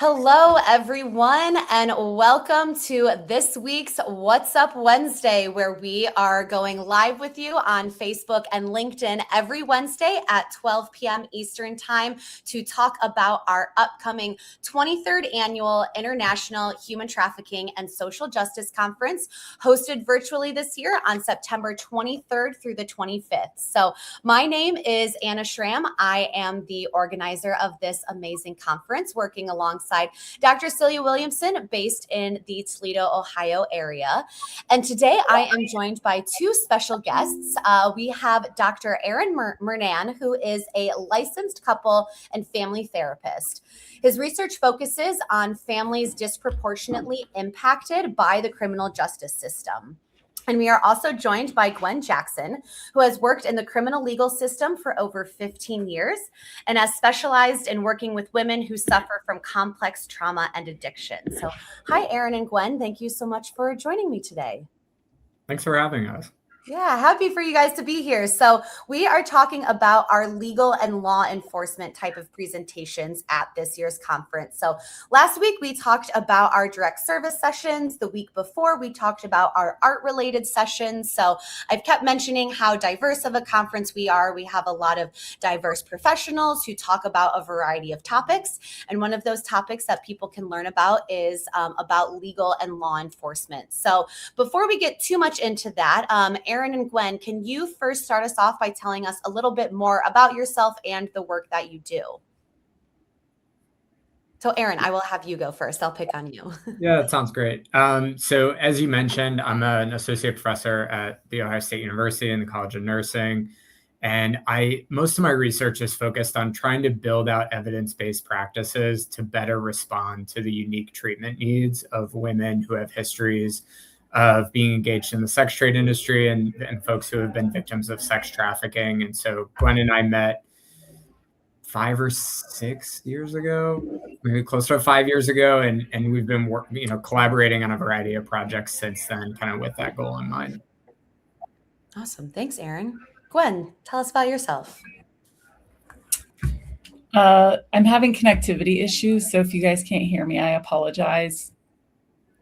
Hello, everyone, and welcome to this week's What's Up Wednesday, where we are going live with you on Facebook and LinkedIn every Wednesday at 12 p.m. Eastern Time to talk about our upcoming 23rd Annual International Human Trafficking and Social Justice Conference, hosted virtually this year on September 23rd through the 25th. So my name is Anna Schramm. I am the organizer of this amazing conference, working alongside Dr. Celia Williamson, based in the Toledo, Ohio area. And today I am joined by two special guests. We have Dr. Aaron Murnan, who is a licensed couple and family therapist. His research focuses on families disproportionately impacted by the criminal justice system. And we are also joined by Gwen Jackson, who has worked in the criminal legal system for over 15 years and has specialized in working with women who suffer from complex trauma and addiction. So hi, Aaron and Gwen. Thank you so much for joining me today. Thanks for having us. Yeah, happy for you guys to be here. So we are talking about our legal and law enforcement type of presentations at this year's conference. So last week we talked about our direct service sessions. The week before we talked about our art-related sessions. So I've kept mentioning how diverse of a conference we are. We have a lot of diverse professionals who talk about a variety of topics. And one of those topics that people can learn about is about legal and law enforcement. So before we get too much into that, Aaron and Gwen, can you first start us off by telling us a little bit more about yourself and the work that you do? So Aaron, I will have you go first. I'll pick on you. Yeah, that sounds great. So as you mentioned, I'm an associate professor at The Ohio State University in the College of Nursing. And most of my research is focused on trying to build out evidence-based practices to better respond to the unique treatment needs of women who have histories of being engaged in the sex trade industry and folks who have been victims of sex trafficking. And so Gwen and I met 5 or 6 years ago, maybe closer to 5 years ago. And we've been collaborating on a variety of projects since then, kind of with that goal in mind. Awesome. Thanks, Aaron. Gwen, tell us about yourself. I'm having connectivity issues, so if you guys can't hear me, I apologize.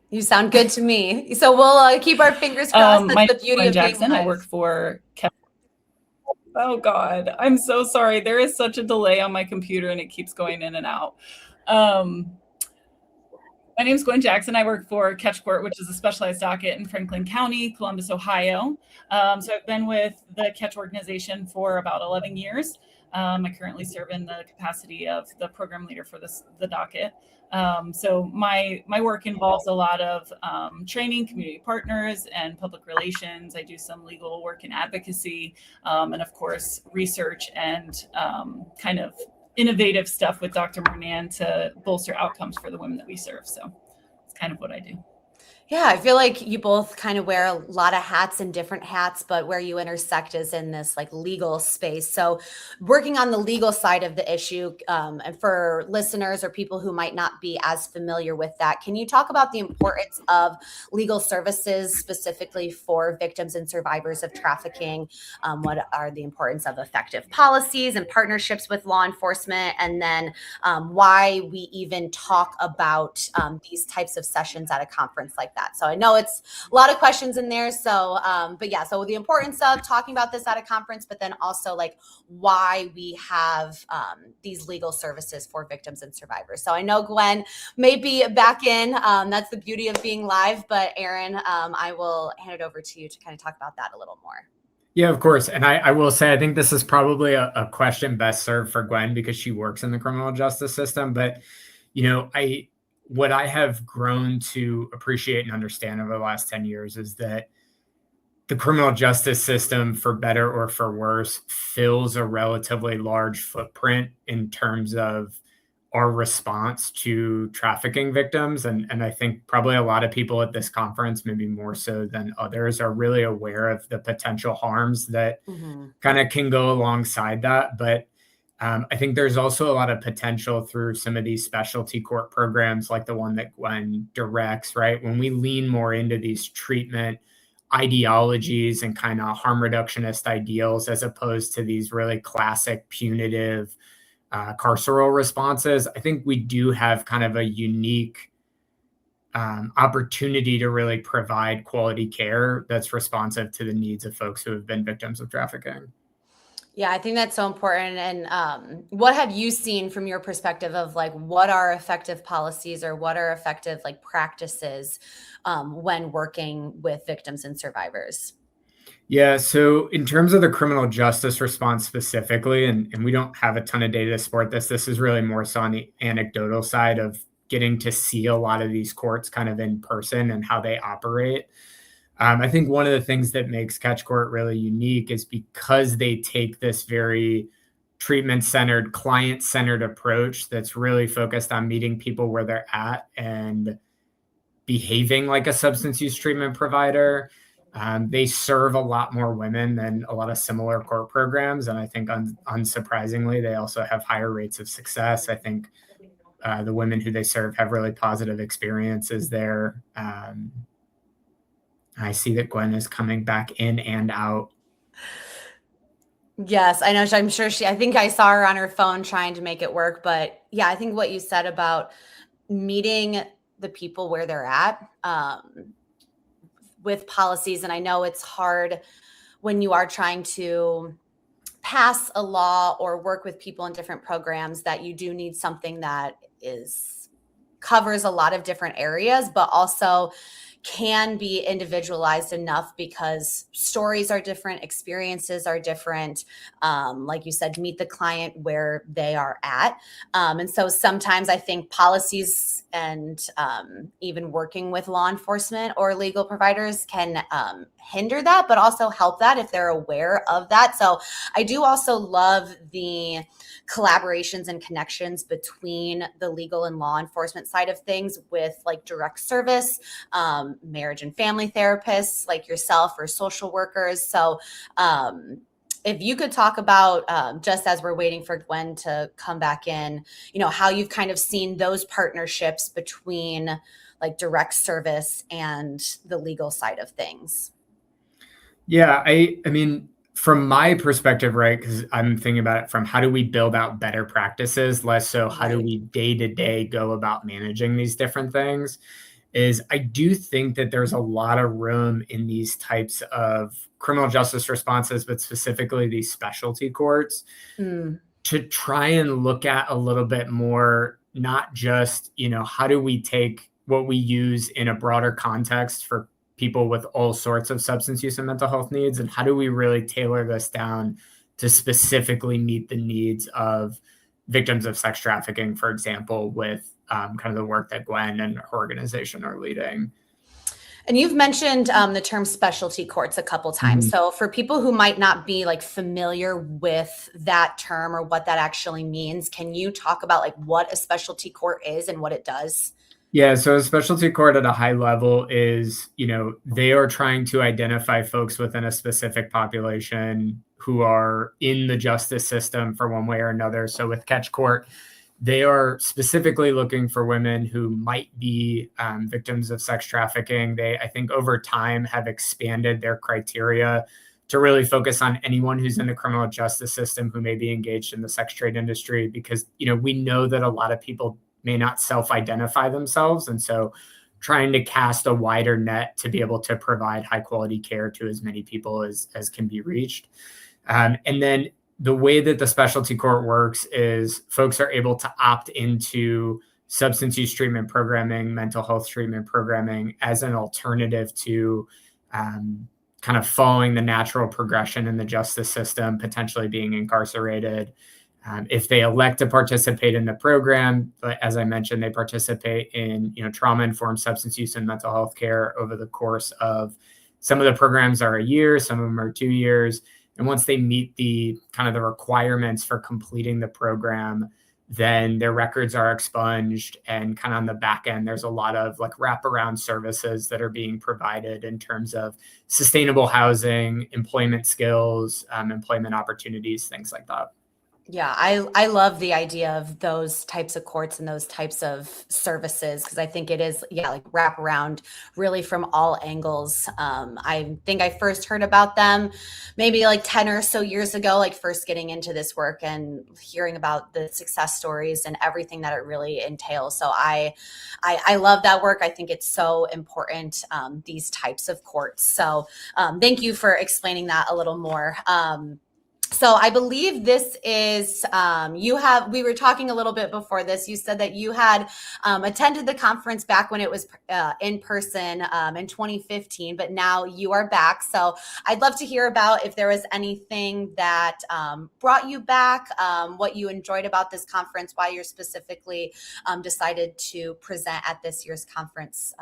You sound good to me. So we'll keep our fingers crossed. That's the beauty of Jackson. being live. I work for Oh God, I'm so sorry. There is such a delay on my computer and it keeps going in and out. My name is Gwen Jackson. I work for Catch Court, which is a specialized docket in Franklin County, Columbus, Ohio. So I've been with the Catch organization for about 11 years. I currently serve in the capacity of the program leader for the docket. So my work involves a lot of training, community partners, and public relations. I do some legal work and advocacy, and of course, research and kind of innovative stuff with Dr. Murnan to bolster outcomes for the women that we serve. So it's kind of what I do. Yeah, I feel like you both kind of wear a lot of hats and different hats, but where you intersect is in this like legal space. So working on the legal side of the issue, and for listeners or people who might not be as familiar with that, can you talk about the importance of legal services specifically for victims and survivors of trafficking? What are the importance of effective policies and partnerships with law enforcement? And then why we even talk about these types of sessions at a conference like that. So I know it's a lot of questions in there. So, but yeah, so the importance of talking about this at a conference, but then also like why we have these legal services for victims and survivors. So I know Gwen may be back in. That's the beauty of being live. But Aaron, I will hand it over to you to kind of talk about that a little more. Yeah, of course. And I will say, I think this is probably a question best served for Gwen because she works in the criminal justice system. But, what I have grown to appreciate and understand over the last 10 years is that the criminal justice system, for better or for worse, fills a relatively large footprint in terms of our response to trafficking victims. And I think probably a lot of people at this conference, maybe more so than others, are really aware of the potential harms that kind of can go alongside that. But I think there's also a lot of potential through some of these specialty court programs like the one that Gwen directs, right? When we lean more into these treatment ideologies and kind of harm reductionist ideals, as opposed to these really classic punitive carceral responses, I think we do have kind of a unique opportunity to really provide quality care that's responsive to the needs of folks who have been victims of trafficking. Yeah, I think that's so important. And what have you seen from your perspective of like what are effective policies or what are effective like practices when working with victims and survivors? Yeah, so in terms of the criminal justice response specifically, and we don't have a ton of data to support this, this is really more so on the anecdotal side of getting to see a lot of these courts kind of in person and how they operate. I think one of the things that makes Catch Court really unique is because they take this very treatment-centered, client-centered approach that's really focused on meeting people where they're at and behaving like a substance use treatment provider. They serve a lot more women than a lot of similar court programs. And I think unsurprisingly, they also have higher rates of success. I think the women who they serve have really positive experiences there. I see that Gwen is coming back in and out. Yes, I know. I'm sure I think I saw her on her phone trying to make it work. But yeah, I think what you said about meeting the people where they're at with policies. And I know it's hard when you are trying to pass a law or work with people in different programs that you do need something that covers a lot of different areas, but also can be individualized enough because stories are different, experiences are different. Like you said, meet the client where they are at. And so sometimes I think policies and even working with law enforcement or legal providers can hinder that, but also help that if they're aware of that. So I do also love the collaborations and connections between the legal and law enforcement side of things with like direct service, marriage and family therapists like yourself or social workers. So if you could talk about, just as we're waiting for Gwen to come back in, how you've kind of seen those partnerships between like direct service and the legal side of things. Yeah, I mean, from my perspective, right, because I'm thinking about it from how do we build out better practices, less so how do we day to day go about managing these different things, is I do think that there's a lot of room in these types of criminal justice responses, but specifically these specialty courts, to try and look at a little bit more, not just, how do we take what we use in a broader context for people with all sorts of substance use and mental health needs, and how do we really tailor this down to specifically meet the needs of victims of sex trafficking, for example, with kind of the work that Gwen and her organization are leading. And you've mentioned the term specialty courts a couple times. So for people who might not be like familiar with that term or what that actually means, can you talk about like what a specialty court is and what it does? Yeah, so a specialty court at a high level is, they are trying to identify folks within a specific population who are in the justice system for one way or another. So with Catch Court, they are specifically looking for women who might be victims of sex trafficking. They, I think, over time have expanded their criteria to really focus on anyone who's in the criminal justice system who may be engaged in the sex trade industry, because, we know that a lot of people may not self-identify themselves. And so trying to cast a wider net to be able to provide high quality care to as many people as can be reached. And then the way that the specialty court works is folks are able to opt into substance use treatment programming, mental health treatment programming as an alternative to kind of following the natural progression in the justice system, potentially being incarcerated. If they elect to participate in the program, as I mentioned, they participate in trauma-informed substance use and mental health care over the course of, some of the programs are a year, some of them are 2 years. And once they meet the kind of the requirements for completing the program, then their records are expunged, and kind of on the back end, there's a lot of like wraparound services that are being provided in terms of sustainable housing, employment skills, employment opportunities, things like that. Yeah, I love the idea of those types of courts and those types of services because I think it is, yeah, like wrap around really from all angles. I think I first heard about them maybe like 10 or so years ago, like first getting into this work and hearing about the success stories and everything that it really entails. So I love that work. I think it's so important, these types of courts. So thank you for explaining that a little more. So I believe this is, we were talking a little bit before this. You said that you had attended the conference back when it was in person in 2015, but now you are back. So I'd love to hear about if there was anything that brought you back, what you enjoyed about this conference, why you're specifically decided to present at this year's conference.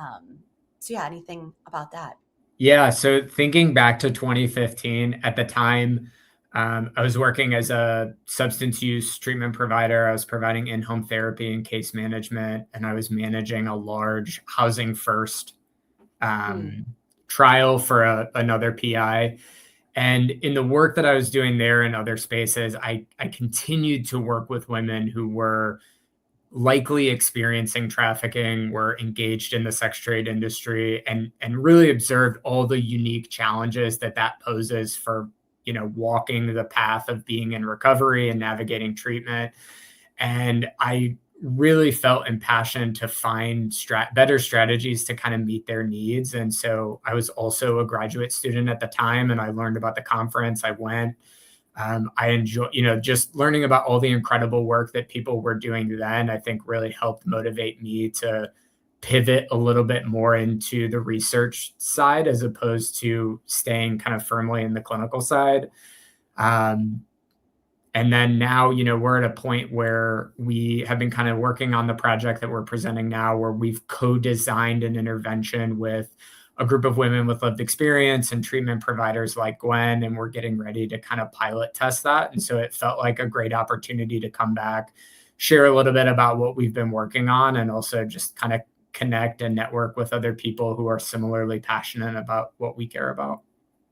So yeah, anything about that? Yeah. So thinking back to 2015, at the time, I was working as a substance use treatment provider. I was providing in-home therapy and case management, and I was managing a large housing first trial for another PI. And in the work that I was doing there and other spaces, I continued to work with women who were likely experiencing trafficking, were engaged in the sex trade industry, and really observed all the unique challenges that poses for walking the path of being in recovery and navigating treatment. And I really felt impassioned to find better strategies to kind of meet their needs. And so I was also a graduate student at the time, and I learned about the conference. I went. I enjoy, just learning about all the incredible work that people were doing then, I think really helped motivate me to pivot a little bit more into the research side as opposed to staying kind of firmly in the clinical side. And then now, we're at a point where we have been kind of working on the project that we're presenting now, where we've co-designed an intervention with a group of women with lived experience and treatment providers like Gwen, and we're getting ready to kind of pilot test that. And so it felt like a great opportunity to come back, share a little bit about what we've been working on, and also just kind of connect and network with other people who are similarly passionate about what we care about.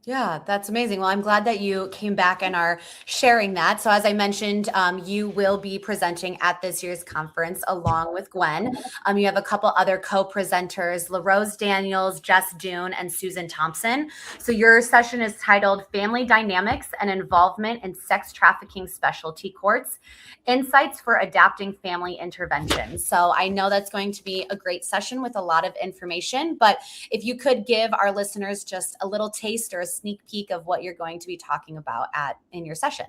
Yeah, that's amazing. Well, I'm glad that you came back and are sharing that. So as I mentioned, you will be presenting at this year's conference along with Gwen. You have a couple other co-presenters, LaRose Daniels, Jess Dune, and Susan Thompson. So your session is titled Family Dynamics and Involvement in Sex Trafficking Specialty Courts, Insights for Adapting Family Interventions. So I know that's going to be a great session with a lot of information, but if you could give our listeners just a little taste or a sneak peek of what you're going to be talking about in your session.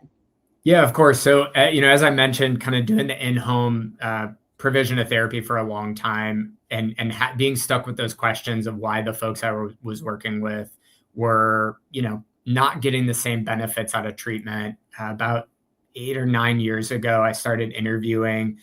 Yeah, of course. So, as I mentioned, kind of doing the in-home provision of therapy for a long time and being stuck with those questions of why the folks I was working with were, not getting the same benefits out of treatment. About 8 or 9 years ago, I started interviewing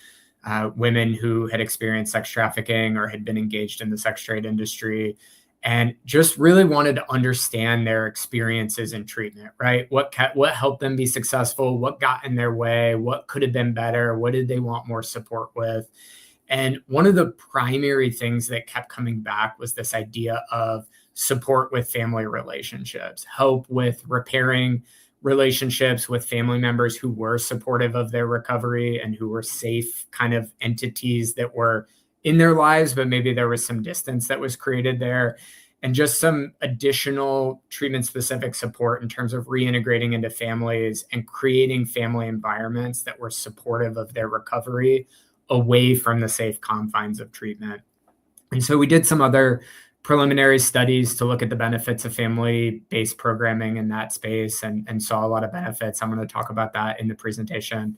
women who had experienced sex trafficking or had been engaged in the sex trade industry, and just really wanted to understand their experiences in treatment, right? What helped them be successful? What got in their way? What could have been better? What did they want more support with? And one of the primary things that kept coming back was this idea of support with family relationships, help with repairing relationships with family members who were supportive of their recovery and who were safe kind of entities that were in their lives, but maybe there was some distance that was created there, and just some additional treatment specific support in terms of reintegrating into families and creating family environments that were supportive of their recovery away from the safe confines of treatment. And so we did some other preliminary studies to look at the benefits of family-based programming in that space and saw a lot of benefits. I'm going to talk about that in the presentation.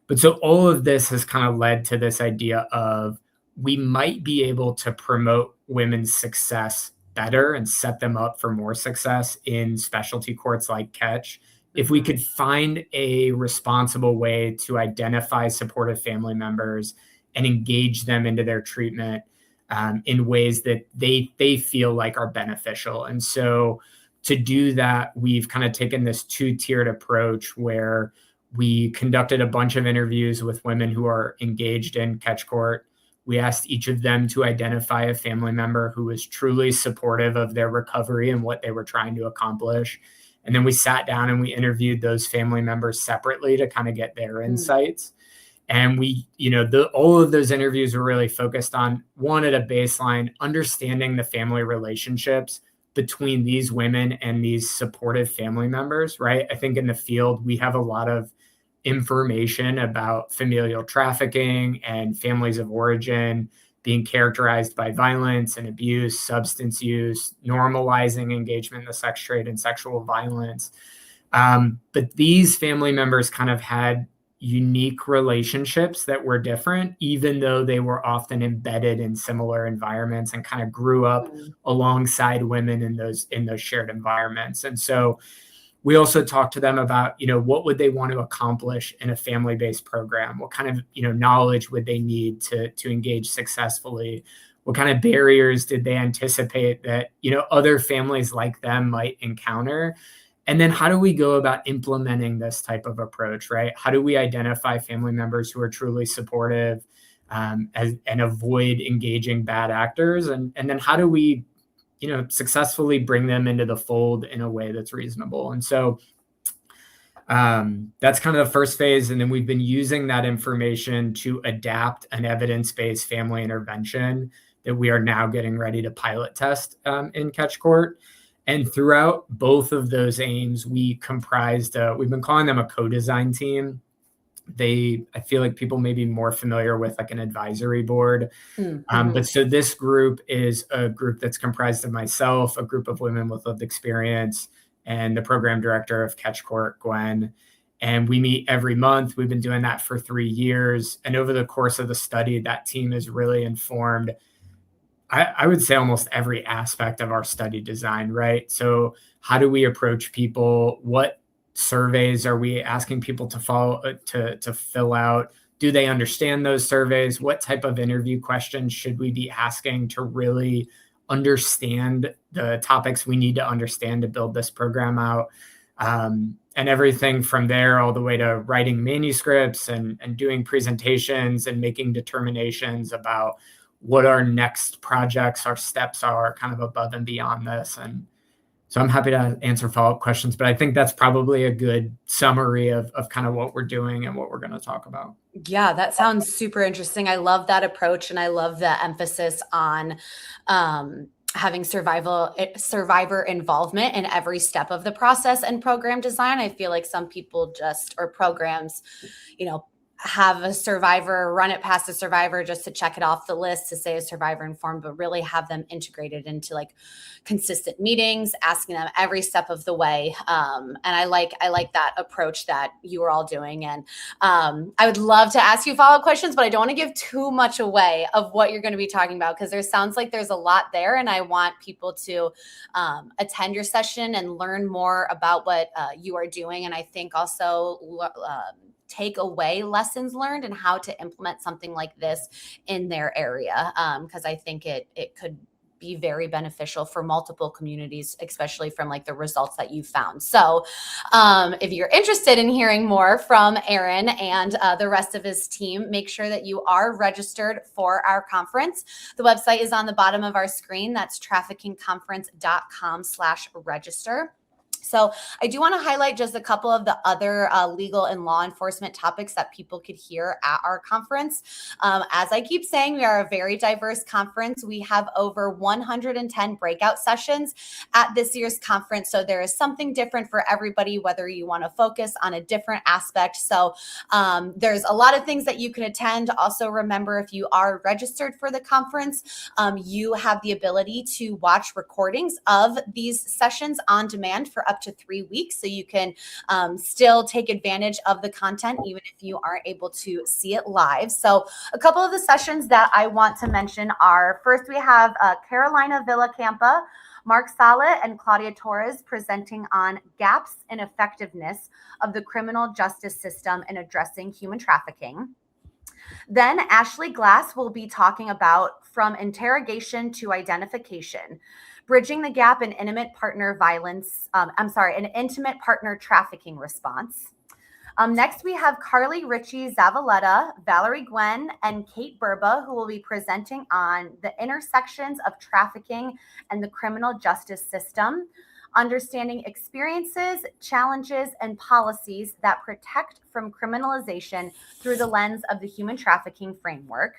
But so all of this has kind of led to this idea of we might be able to promote women's success better and set them up for more success in specialty courts like Catch if we could find a responsible way to identify supportive family members and engage them into their treatment in ways that they feel like are beneficial. And so to do that, we've kind of taken this two-tiered approach where we conducted a bunch of interviews with women who are engaged in Catch Court. We asked each of them to identify a family member who was truly supportive of their recovery and what they were trying to accomplish. And then we sat down and we interviewed those family members separately to kind of get their insights. And we, all of those interviews were really focused on, one, at a baseline, understanding the family relationships between these women and these supportive family members, right? I think in the field, we have a lot of information about familial trafficking and families of origin being characterized by violence and abuse, substance use, normalizing engagement in the sex trade and sexual violence. But these family members kind of had unique relationships that were different, even though they were often embedded in similar environments and kind of grew up alongside women in those shared environments. And so we also talked to them about, what would they want to accomplish in a family-based program? What kind of, knowledge would they need to engage successfully? What kind of barriers did they anticipate that, other families like them might encounter? And then how do we go about implementing this type of approach, right? How do we identify family members who are truly supportive and avoid engaging bad actors? And then how do we, successfully bring them into the fold in a way that's reasonable? And so that's kind of the first phase. And then we've been using that information to adapt an evidence-based family intervention that we are now getting ready to pilot test in Catch Court. And throughout both of those aims, we've been calling them a co-design team. I feel like people may be more familiar with like an advisory board. But so this group is a group that's comprised of myself, a group of women with lived experience, and the program director of Catch Court, Gwen. And we meet every month. We've been doing that for 3 years. And over the course of the study, that team has really informed, I would say, almost every aspect of our study design, right? So how do we approach people? What surveys are we asking people to fill out? Do they understand those surveys? What type of interview questions should we be asking to really understand the topics we need to understand to build this program out? And everything from there all the way to writing manuscripts and doing presentations and making determinations about what our next projects, our steps are kind of above and beyond this. And so I'm happy to answer follow-up questions, but I think that's probably a good summary of kind of what we're doing and what we're going to talk about. Yeah, that sounds super interesting. I love that approach. And I love the emphasis on having survivor involvement in every step of the process and program design. I feel like some people or programs, have a survivor, run it past a survivor just to check it off the list to say a survivor informed, but really have them integrated into like consistent meetings, asking them every step of the way. And I like that approach that you are all doing. And I would love to ask you follow-up questions, but I don't want to give too much away of what you're going to be talking about, because sounds like there's a lot there. And I want people to attend your session and learn more about what you are doing. And I think also take away lessons learned and how to implement something like this in their area. Because I think it could be very beneficial for multiple communities, especially from like the results that you found. So if you're interested in hearing more from Aaron and the rest of his team, make sure that you are registered for our conference. The website is on the bottom of our screen. That's traffickingconference.com/register. So I do want to highlight just a couple of the other legal and law enforcement topics that people could hear at our conference. As I keep saying, we are a very diverse conference. We have over 110 breakout sessions at this year's conference. So there is something different for everybody, whether you want to focus on a different aspect. So there's a lot of things that you can attend. Also, remember, if you are registered for the conference, you have the ability to watch recordings of these sessions on demand for up to 3 weeks. So you can still take advantage of the content, even if you aren't able to see it live. So a couple of the sessions that I want to mention are, first, we have Carolina Villacampa, Mark Sala, and Claudia Torres presenting on gaps in effectiveness of the criminal justice system in addressing human trafficking. Then Ashley Glass will be talking about From Interrogation to Identification, Bridging the Gap in Intimate Partner an Intimate Partner Trafficking Response. Next, we have Carly Ritchie Zavaleta, Valerie Gwen, and Kate Burba, who will be presenting on the intersections of trafficking and the criminal justice system. understanding experiences, challenges, and policies that protect from criminalization through the lens of the human trafficking framework.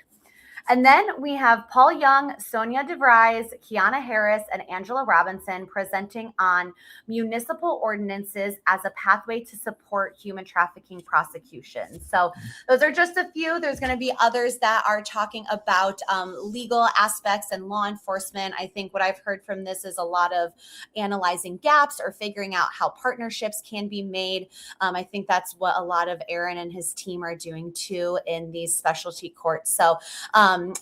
And then we have Paul Young, Sonia DeVries, Kiana Harris, and Angela Robinson presenting on municipal ordinances as a pathway to support human trafficking prosecution. So those are just a few. There's going to be others that are talking about legal aspects and law enforcement. I think what I've heard from this is a lot of analyzing gaps or figuring out how partnerships can be made. I think that's what a lot of Aaron and his team are doing too in these specialty courts. So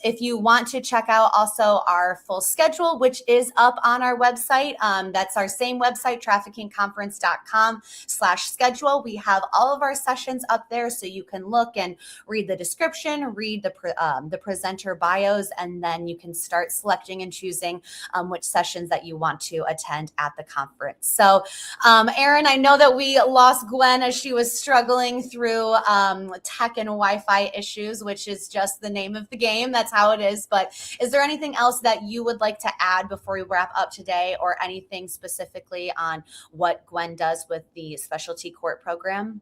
if you want to check out also our full schedule, which is up on our website, that's our same website, traffickingconference.com/schedule. We have all of our sessions up there, so you can look and read the description, read the presenter bios, and then you can start selecting and choosing which sessions that you want to attend at the conference. So, Aaron, I know that we lost Gwen as she was struggling through tech and Wi-Fi issues, which is just the name of the game. That's how it is. But is there anything else that you would like to add before we wrap up today, or anything specifically on what Gwen does with the specialty court program?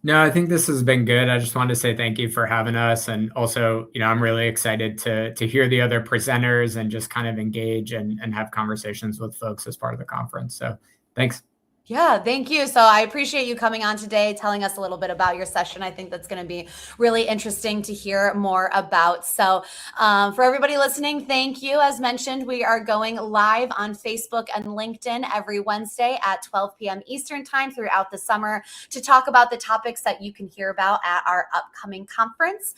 No, I think this has been good. I just wanted to say thank you for having us. And also, I'm really excited to hear the other presenters and just kind of engage and have conversations with folks as part of the conference. So thanks. Yeah, thank you. So I appreciate you coming on today, telling us a little bit about your session. I think that's going to be really interesting to hear more about. So for everybody listening, thank you. As mentioned, we are going live on Facebook and LinkedIn every Wednesday at 12 p.m. Eastern time throughout the summer to talk about the topics that you can hear about at our upcoming conference.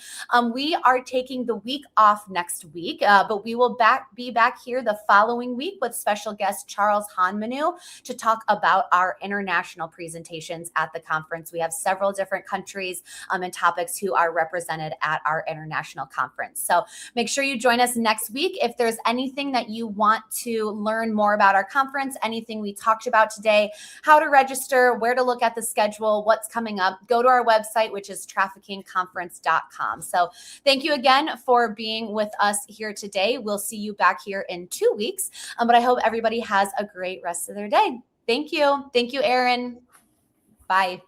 We are taking the week off next week, but we will be back here the following week with special guest Charles Hanmanu to talk about our international presentations at the conference. We have several different countries and topics who are represented at our international conference. So make sure you join us next week. If there's anything that you want to learn more about our conference, anything we talked about today, how to register, where to look at the schedule, what's coming up, go to our website, which is traffickingconference.com. So thank you again for being with us here today. We'll see you back here in 2 weeks, but I hope everybody has a great rest of their day. Thank you. Thank you, Aaron. Bye.